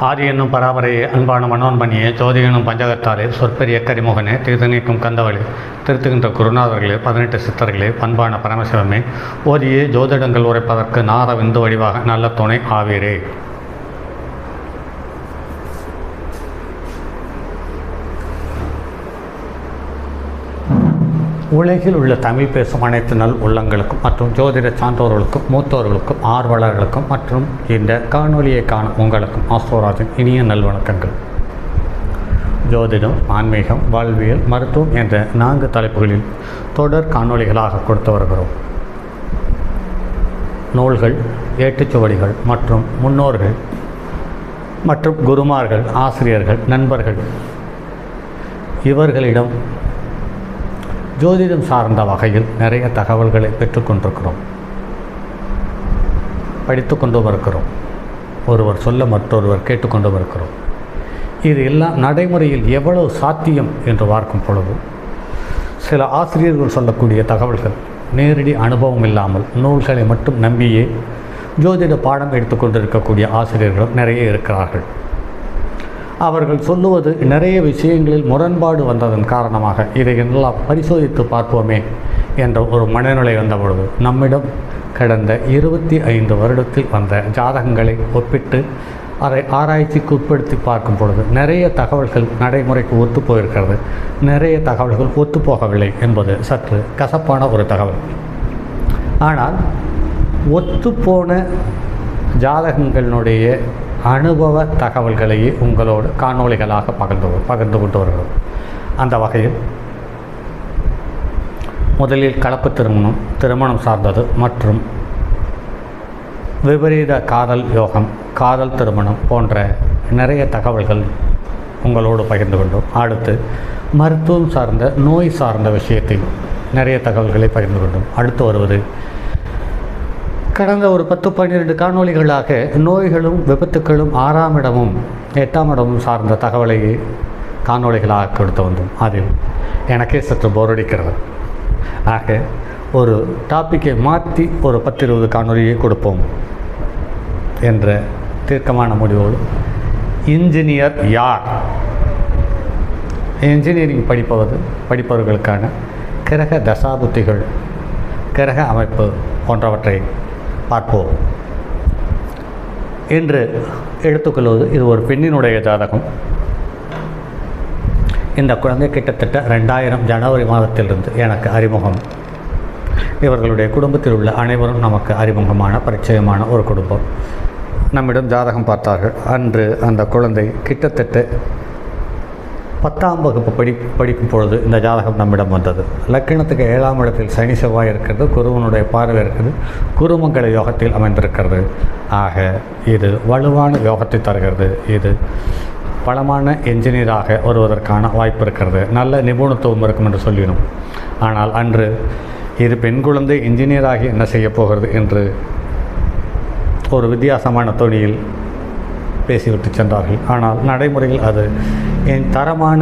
ஆதி என்னும் பராபரையே அன்பான மனோன்மணியே ஜோதி என்னும் பஞ்சகத்தாலே சொற்பெரிய கரிமுகனே திருத்தணிக்கும் கந்தவளே திருத்துகின்ற குருநாதர்களே 18 சித்தர்களே பண்பான பரமசிவமே ஓதியே ஜோதிடங்கள் உரைப்பதற்கு நாத விந்து வடிவாக நல்ல துணை ஆவீரே. உலகில் உள்ள தமிழ் பேசும் அனைத்து நல் உள்ளங்களுக்கும் மற்றும் ஜோதிட சான்றோர்களுக்கும் மூத்தோர்களுக்கும் ஆர்வலர்களுக்கும் மற்றும் இந்த காணொலியை காணும் உங்களுக்கும் ஆஸ்ட்ரோராஜின் இனிய நல்வணக்கங்கள். ஜோதிடம், ஆன்மீகம், வாழ்வியல், மருத்துவம் என்ற 4 தலைப்புகளில் தொடர் காணொலிகளாக கொடுத்து வருகிறோம். நூல்கள், ஏட்டுச்சுவடிகள் மற்றும் முன்னோர்கள் மற்றும் குருமார்கள், ஆசிரியர்கள், நண்பர்கள் இவர்களிடம் ஜோதிடம் சார்ந்த வகையில் நிறைய தகவல்களை பெற்றுக்கொண்டிருக்கிறோம், படித்து கொண்டும் இருக்கிறோம். ஒருவர் சொல்ல மற்றொருவர் கேட்டுக்கொண்டும் இருக்கிறோம். இது எல்லாம் நடைமுறையில் எவ்வளவு சாத்தியம் என்று பார்க்கும் பொழுது சில ஆசிரியர்கள் சொல்லக்கூடிய தகவல்கள் நேரடி அனுபவம் இல்லாமல் நூல்களை மட்டும் நம்பியே ஜோதிட பாடம் எடுத்துக்கொண்டிருக்கக்கூடிய ஆசிரியர்களும் நிறைய இருக்கிறார்கள். அவர்கள் சொல்லுவது நிறைய விஷயங்களில் முரண்பாடு வந்ததன் காரணமாக இதையெல்லாம் பரிசோதித்து பார்ப்போமே என்ற ஒரு மனநிலை வந்தபொழுது நம்மிடம் கடந்த 25 வருடத்தில் வந்த ஜாதகங்களை ஒப்பிட்டு அதை ஆராய்ச்சிக்கு உட்படுத்தி பார்க்கும் பொழுது நிறைய தகவல்கள் நடைமுறைக்கு ஒத்து போயிருக்கிறது, நிறைய தகவல்கள் ஒத்துப்போகவில்லை என்பது சற்று கசப்பான ஒரு தகவல். ஆனால் ஒத்துப்போன ஜாதகங்களினுடைய அனுபவ தகவல்களையே உங்களோடு காணொளிகளாக பகிர்ந்து கொண்டு வருகிறோம். அந்த வகையில் முதலில் கலப்பு திருமணம் சார்ந்தது மற்றும் விபரீத காதல் யோகம், காதல் திருமணம் போன்ற நிறைய தகவல்கள் உங்களோடு பகிர்ந்து கொண்டோம். அடுத்து மருத்துவம் சார்ந்த நோய் சார்ந்த விஷயத்தில் நிறைய தகவல்களை பகிர்ந்து கொண்டோம். அடுத்து வருவது கடந்த ஒரு 10-12 காணொளிகளாக நோய்களும் விபத்துக்களும் 6ஆம் இடமும் 8ஆம் இடமும் சார்ந்த தகவலை காணொளிகளாக கொடுத்து வந்தோம். அதில் எனக்கே சற்று போரடிக்கிறது. ஆக ஒரு டாப்பிக்கை மாற்றி ஒரு 10-20 காணொளியை கொடுப்போம் என்ற தீர்க்கமான முடிவோடு இன்ஜினியர் யார், இன்ஜினியரிங் படிப்பவர்களுக்கான கிரக தசாபுத்திகள், கிரக அமைப்பு போன்றவற்றை பார்ப்போம் என்று எடுத்துக்கொள்வது. இது ஒரு பெண்ணினுடைய ஜாதகம். இந்த குழந்தை கிட்டத்தட்ட 2000 ஜனவரி மாதத்திலிருந்து எனக்கு அறிமுகம். இவர்களுடைய குடும்பத்தில் உள்ள அனைவரும் நமக்கு அறிமுகமான பரிச்சயமான ஒரு குடும்பம். நம்மிடம் ஜாதகம் பார்த்தார்கள். அன்று அந்த குழந்தை கிட்டத்தட்ட 10ஆம் வகுப்பு படிக்கும் பொழுது இந்த ஜாதகம் நம்மிடம் வந்தது. லக்கினத்துக்கு 7ஆம் இடத்தில் சனி செவ்வாய் இருக்கிறது, குருவனுடைய பார்வை இருக்கிறது, குருமங்கள யோகத்தில் அமைந்திருக்கிறது. ஆக இது வலுவான யோகத்தை தருகிறது. இது பலமான என்ஜினியராக வருவதற்கான வாய்ப்பு இருக்கிறது, நல்ல நிபுணத்துவம் இருக்கும் என்று சொல்லினோம். ஆனால் அன்று இது பெண் குழந்தை இன்ஜினியராகி என்ன செய்ய போகிறது என்று ஒரு வித்தியாசமான தொனியில் பேசிவிட்டு சென்றார்கள். ஆனால் நடைமுறையில் அது என் தரமான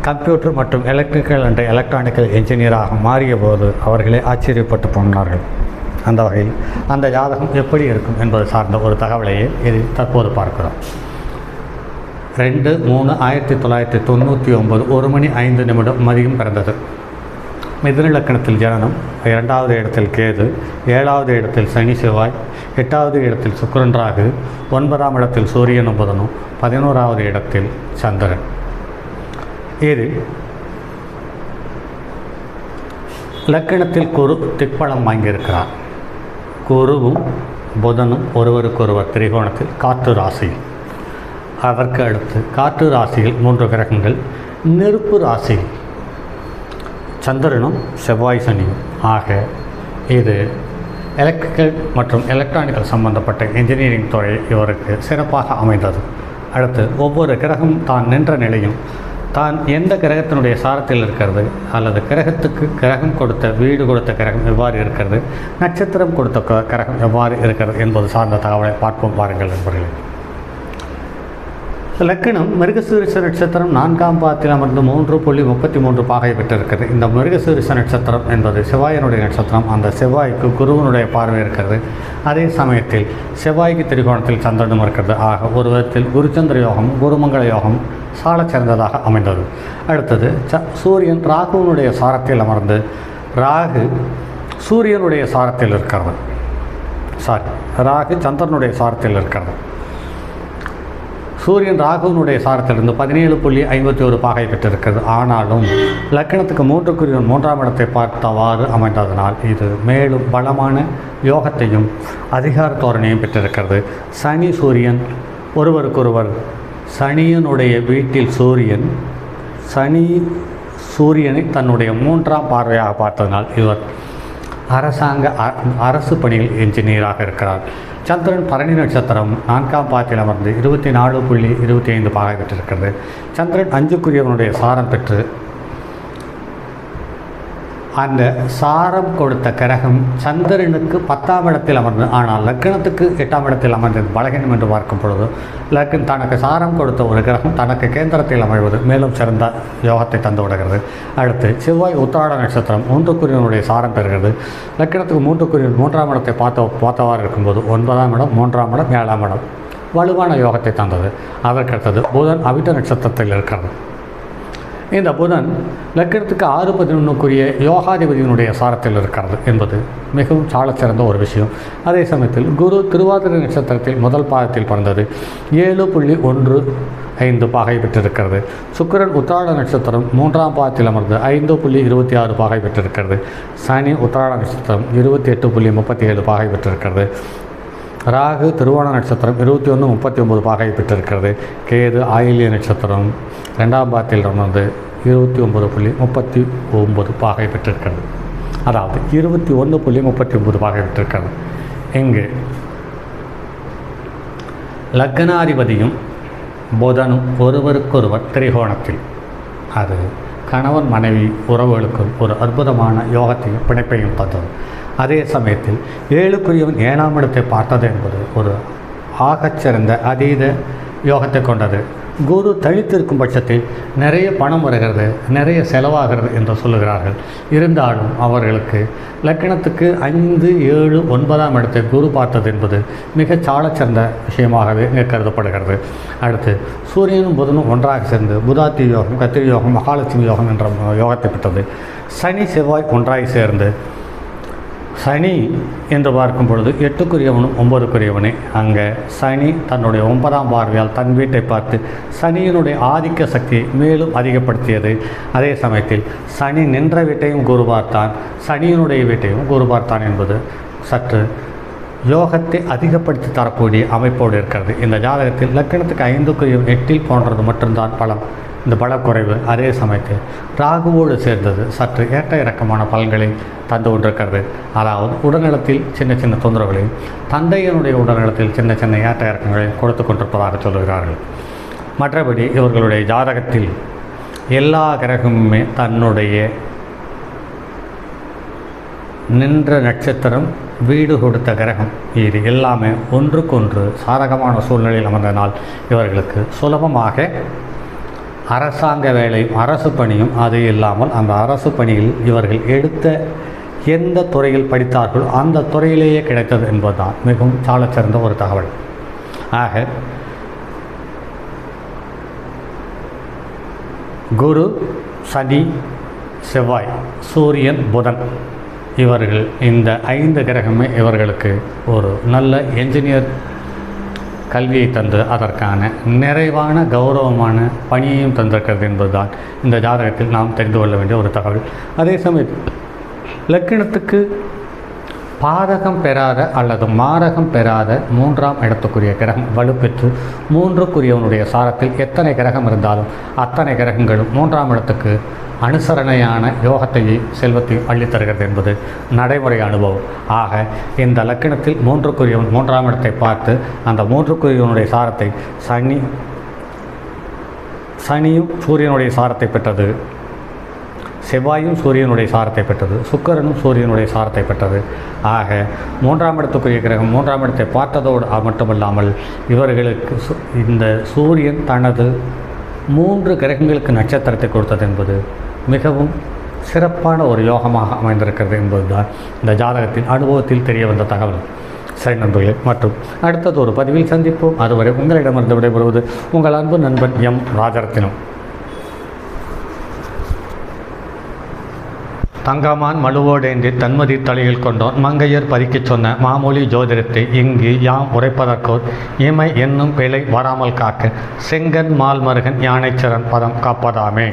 கம்ப்யூட்டர் மற்றும் எலக்ட்ரிக்கல் அண்ட் எலக்ட்ரானிக்கல் என்ஜினியராக மாறிய போது அவர்களே ஆச்சரியப்பட்டு போனார்கள். அந்த வகையில் அந்த ஜாதகம் எப்படி இருக்கும் என்பது சார்ந்த ஒரு தகவலையே இது தற்போது பார்க்கிறோம். 2/3/1999 1:05 மதியம் பிறந்தது. மிதுன லக்கணத்தில் ஜனனம், 2வது இடத்தில் கேது, 7வது இடத்தில் சனி செவ்வாய், 8வது இடத்தில் சுக்கிரன் ராகு, 9ஆம் இடத்தில் சூரியனும் புதனும், 11வது இடத்தில் சந்திரன். இது லக்கணத்தில் குரு திக்பலம் வாங்கியிருக்கிறார். குருவும் புதனும் ஒருவருக்கொருவர் திரிகோணத்தில் காற்று ராசியில். அதற்கு அடுத்து காற்று ராசியில் 3 கிரகங்கள், நெருப்பு ராசியில் சந்திரனும் செவ்வாய் சனியும். ஆக இது எலக்ட்ரிக்கல் மற்றும் எலக்ட்ரானிக்கல் சம்பந்தப்பட்ட இன்ஜினியரிங் துறை இவருக்கு சிறப்பாக அமைந்தது. அடுத்து ஒவ்வொரு கிரகம் தான் நின்ற நிலையும், தான் எந்த கிரகத்தினுடைய சாரத்தில் இருக்கிறது அல்லது கிரகத்துக்கு கிரகம் கொடுத்த வீடு கொடுத்த கிரகம் எவ்வாறு இருக்கிறது, நட்சத்திரம் கொடுத்த கிரகம் எவ்வாறு இருக்கிறது என்பது சார்ந்த தகவலை பார்ப்போம். பாருங்கள் நண்பர்களே. லக்கணம் மிருகசீரிஷ நட்சத்திரம் 4ஆம் பாதத்தில் அமர்ந்து 3.33 பாகை பெற்றிருக்கிறது. இந்த மிருகசீரிஷ நட்சத்திரம் என்பது செவ்வாயினுடைய நட்சத்திரம். அந்த செவ்வாய்க்கு குருவனுடைய பார்வை இருக்கிறது. அதே சமயத்தில் செவ்வாய்க்கு திரிகோணத்தில் சந்திரனும் இருக்கிறது. ஆக ஒரு விதத்தில் குருச்சந்திர யோகம் குருமங்கள யோகம் சாலச் சிறந்ததாக அமைந்தது. அடுத்தது சூரியன் ராகுவனுடைய சாரத்தில் அமர்ந்து ராகு சூரியனுடைய சாரத்தில் இருக்கிறது. ராகு சந்திரனுடைய சாரத்தில் இருக்கிறது. சூரியன் ராகுவனுடைய சாரத்திலிருந்து 17.51 பாகை பெற்றிருக்கிறது. ஆனாலும் லக்கணத்துக்கு 3 இடத்தை பார்த்தவாறு அமைந்ததனால் இது மேலும் பலமான யோகத்தையும் அதிகார தோரணையும் பெற்றிருக்கிறது. சனி சூரியன் ஒருவருக்கொருவர் சனியனுடைய வீட்டில் சூரியனை தன்னுடைய 3ஆம் பார்வையாக பார்த்ததனால் இவர் அரசு பணியில் என்ஜினியராக இருக்கிறார். சந்திரன் பரணி நட்சத்திரம் 4ஆம் பாதத்தில் அமர்ந்து 24.25 பாகை பெற்றிருக்கிறது. சந்திரன் 5க்குரியவனுடைய சாரம் பெற்று அந்த சாரம் கொடுத்த கிரகம் சந்திரனுக்கு 10ஆம் இடத்தில் அமர்ந்து, ஆனால் லக்னத்துக்கு 8ஆம் இடத்தில் அமர்ந்தது பலகீனம் என்று பார்க்கும் பொழுது தனக்கு சாரம் கொடுத்த ஒரு கிரகம் தனக்கு கேந்திரத்தில் அமைவது மேலும் சிறந்த யோகத்தை தந்து விடுகிறது. அடுத்து செவ்வாய் உத்திராட நட்சத்திரம் 3க்குரியவனுடைய சாரம் பெறுகிறது. லக்னத்துக்கு 3க்குரியவன் 3ஆம் இடத்தை பார்த்தவாறு இருக்கும்போது 9ஆம் இடம் 3ஆம் இடம் 7ஆம் இடம் வலுவான யோகத்தை தந்தது. அதற்கடுத்தது புதன் அவிட்ட நட்சத்திரத்தில் இருக்கிறது. இந்த புதன் லக்கணத்துக்கு 6.11க்குரிய யோகாதிபதியினுடைய சாரத்தில் இருக்கிறது என்பது மிகவும் சாலச்சிறந்த ஒரு விஷயம். அதே சமயத்தில் குரு திருவாதிரை நட்சத்திரத்தில் முதல் பாதத்தில் பிறந்தது 7.15 பாகை பெற்றிருக்கிறது. சுக்கிரன் உத்திராட நட்சத்திரம் 3ஆம் பாதத்தில் அமர்ந்து 5.26 பாகை பெற்றிருக்கிறது. சனி உத்திராட நட்சத்திரம் 28.37 பாகை பெற்றிருக்கிறது. ராகு திருவோண நட்சத்திரம் 21.39 பாகை பெற்றிருக்கிறது. கேது ஆயில்ய நட்சத்திரம் 2ஆம் பாதத்தில் அமர்ந்து 29.39 பாகை பெற்றிருக்கிறது. அதாவது 21.39 பாகை பெற்றிருக்கிறது. இங்கு லக்னாதிபதியும் புதனும் ஒருவருக்கொருவர் திரிகோணத்தில், அது கணவன் மனைவி உறவுகளுக்கும் ஒரு அற்புதமான யோகத்தையும் பிணைப்பையும் தந்தது. அதே சமயத்தில் 7க்குரியவன் 7ஆம் இடத்தை பார்த்தது என்பது ஒரு ஆகச்சிறந்த அதீத யோகத்தை கொண்டது. குரு தனித்திருக்கும் பட்சத்தில் நிறைய பணம் வருகிறது, நிறைய செலவாகிறது என்று சொல்லுகிறார்கள். இருந்தாலும் அவர்களுக்கு லக்கணத்துக்கு 5, 7, 9ஆம் இடத்தை குரு பார்த்தது என்பது மிகச் சாலச்சிறந்த விஷயமாகவே கருதப்படுகிறது. அடுத்து சூரியனும் புதனும் ஒன்றாக சேர்ந்து புதாத்தி யோகம், கத்திரி யோகம், மகாலட்சுமி யோகம் என்ற யோகத்தை பெற்றது. சனி செவ்வாய் ஒன்றாக சேர்ந்து சனி என்று பார்க்கும் பொழுது 8க்குரியவனும் 9க்குரியவனே. அங்கே சனி தன்னுடைய 9ஆம் பார்வையால் தன் வீட்டை பார்த்து சனியினுடைய ஆதிக்க சக்தியை மேலும் அதிகப்படுத்தியது. அதே சமயத்தில் சனி நின்ற வீட்டையும் குரு பார்த்தான், சனியினுடைய வீட்டையும் குரு பார்த்தான் என்பது சற்று யோகத்தை அதிகப்படுத்தி தரக்கூடிய அமைப்போடு இருக்கிறது. இந்த ஜாதகத்தில் லக்கணத்துக்கு 5க்குரியவன் 8 போன்றது மட்டும்தான் பலம், இந்த பலக்குறைவு. அதே சமயத்தில் ராகுவோடு சேர்ந்தது சற்று ஏற்ற இறக்கமான பலன்களை தந்து கொண்டிருக்கிறது. அதாவது உடல்நலத்தில் சின்ன சின்ன தொந்தரவுகளையும் தந்தையனுடைய உடல்நலத்தில் சின்ன சின்ன ஏற்ற இறக்கங்களையும் கொடுத்து கொண்டிருப்பதாக சொல்கிறார்கள். மற்றபடி இவர்களுடைய ஜாதகத்தில் எல்லா கிரகமுமே தன்னுடைய நின்ற நட்சத்திரம், வீடு கொடுத்த கிரகம், இது எல்லாமே ஒன்றுக்கொன்று சாதகமான சூழ்நிலையில் அமர்ந்தனால் இவர்களுக்கு சுலபமாக அரசாங்க வேலையும் அரசு பணியும், அது இல்லாமல் அந்த அரசு பணியில் இவர்கள் எடுத்த எந்த துறையில் படித்தார்களோ அந்த துறையிலேயே கிடைத்தது என்பதுதான் மிகவும் சாலச்சிறந்த ஒரு தகவல். ஆக குரு, சனி, செவ்வாய், சூரியன், புதன் இவர்கள் இந்த 5 கிரகமே இவர்களுக்கு ஒரு நல்ல என்ஜினியர் கல்வியை தந்து அதற்கான நிறைவான கௌரவமான பணியையும் தந்திருக்கிறது என்பதுதான் இந்த ஜாதகத்தில் நாம் தெரிந்து கொள்ள வேண்டிய ஒரு தகவல். அதே சமயத்தில் லக்கினத்துக்கு பாதகம் பெறாத அல்லது மாரகம் பெறாத 3ஆம் இடத்துக்குரிய கிரகம் வலுப்பெற்று 3க்குரியவனுடைய சாரத்தில் எத்தனை கிரகம் இருந்தாலும் அத்தனை கிரகங்களும் 3ஆம் இடத்துக்கு அனுசரணையான யோகத்தையும் செல்வத்தையும் அள்ளித்தருகிறது என்பது நடைமுறை அனுபவம். ஆக இந்த லக்கினத்தில் 3க்குரியவன் 3ஆம் இடத்தை பார்த்து அந்த 3க்குரியவனுடைய சாரத்தை சனியும் சூரியனுடைய சாரத்தை பெற்றது. செவ்வாயும் சூரியனுடைய சாரத்தை பெற்றது, சுக்கிரனும் சூரியனுடைய சாரத்தை பெற்றது. ஆக 3ஆம் இடத்துக்குரிய கிரகம் 3ஆம் இடத்தை பார்த்ததோடு மட்டுமல்லாமல் இவர்களுக்கு இந்த சூரியன் தனது 3 கிரகங்களுக்கு நட்சத்திரத்தை கொடுத்தது என்பது மிகவும் சிறப்பான ஒரு யோகமாக அமைந்திருக்கிறது என்பதுதான் இந்த ஜாதகத்தின் அனுபவத்தில் தெரிய வந்த தகவல். சரி நண்பர்களே, மற்றும் அடுத்தது ஒரு பதிவில் சந்திப்போம். அதுவரை உங்களிடமிருந்து விடைபெறுவது உங்கள் அன்பு நண்பன் எம் ராஜரத்தினம். தங்கமான் மழுவோடேந்தி தன்மதி தலையில் கொண்டோன் மங்கையர் பறிக்கச் சொன்ன மாமொழி ஜோதிடத்தை இங்கு யாம் உரைப்பதற்கோர் இமை என்னும் பிழை வராமல் காக்க செங்கன் மால் மருகன் யானைச்சரன் பதம் காப்பதாமே.